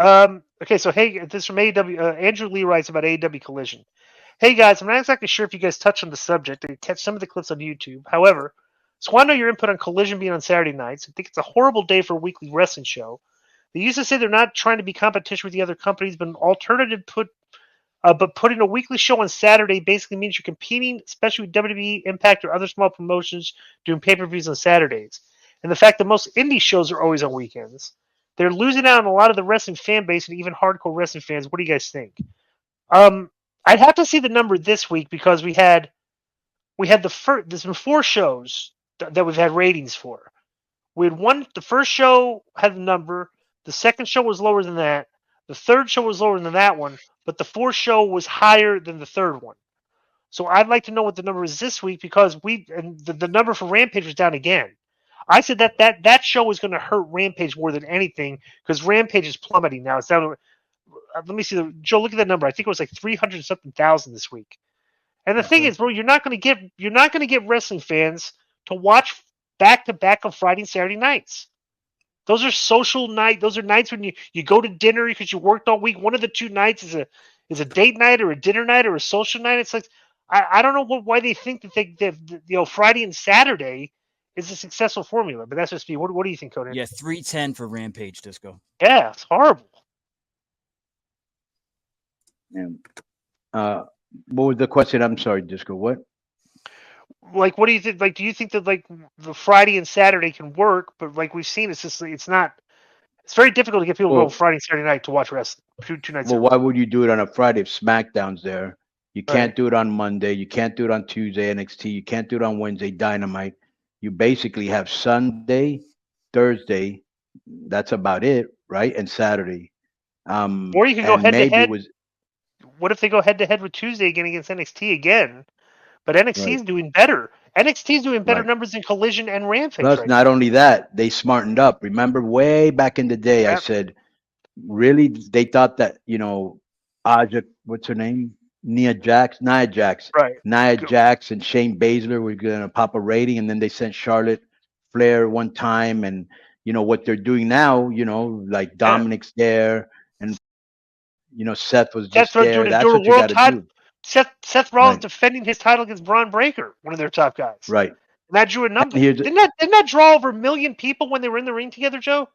Okay, so hey, this is from AEW. Andrew Lee writes about AEW Collision. Hey guys, I'm not exactly sure if you guys touched on the subject. I catch some of the clips on YouTube. However, so I want to know your input on Collision being on Saturday nights. I think it's a horrible day for a weekly wrestling show. They used to say they're not trying to be competition with the other companies, but an alternative but putting a weekly show on Saturday basically means you're competing, especially with WWE, Impact, or other small promotions doing pay-per-views on Saturdays. And the fact that most indie shows are always on weekends. They're losing out on a lot of the wrestling fan base and even hardcore wrestling fans. What do you guys think? Um, I'd have to see the number this week because we had the first. There's been 4 shows that we've had ratings for. We had one. The first show had the number. The second show was lower than that. The third show was lower than that one, but the fourth show was higher than the third one. So I'd like to know what the number is this week because the number for Rampage was down again. I said that show was going to hurt Rampage more than anything because Rampage is plummeting now. It's down. Let me see. Joe, look at that number. I think it was like 300 something thousand this week. And the thing is, bro, you're not going to get wrestling fans to watch back to back on Friday and Saturday nights. Those are social night. Those are nights when you go to dinner because you worked all week. One of the 2 nights is a date night or a dinner night or a social night. It's like I don't know why they think that Friday and Saturday is a successful formula. But that's just me. What do you think, Conan? Yeah, 310 for Rampage, Disco. Yeah, it's horrible. And, what was the question? I'm sorry, Disco. What? Like, what do you think? Like, do you think that like the Friday and Saturday can work? But like we've seen, it's not. It's very difficult to get people to go Friday and Saturday night to watch wrestling. Two nights. Well, why would you do it on a Friday if SmackDown's there? You can't Right. do it on Monday. You can't do it on Tuesday, NXT. You can't do it on Wednesday, Dynamite. You basically have Sunday, Thursday. That's about it, right? And Saturday. Or you could go And head to maybe it head. was What if they go head to head with Tuesday again against NXT again? But NXT right, is doing better. NXT is doing better right. numbers than Collision and Rampage Plus, right now. not only that, they smartened up. Remember, way back in the day, I Yeah. said, really, they thought that Aja, what's her name, Right. Nia Jax, and Shane Baszler were gonna pop a rating, and then they sent Charlotte Flair one time, and what they're doing now, like Yeah. Dominic's there, and Seth was Seth just Rollins there. doing That's a what you world got to title. do, Seth Rollins right? defending his title against Braun Breaker, one of their top guys. Right. And that drew a And number. here's Didn't that draw over 1 million people when they were in the ring together, Joe?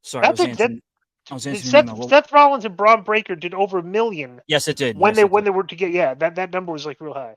Sorry, That's a that I was answering your email. Seth Rollins and Braun Breaker did over 1 million Yes, it did. when Yes, they it did. were together. Yeah, that number was like real high.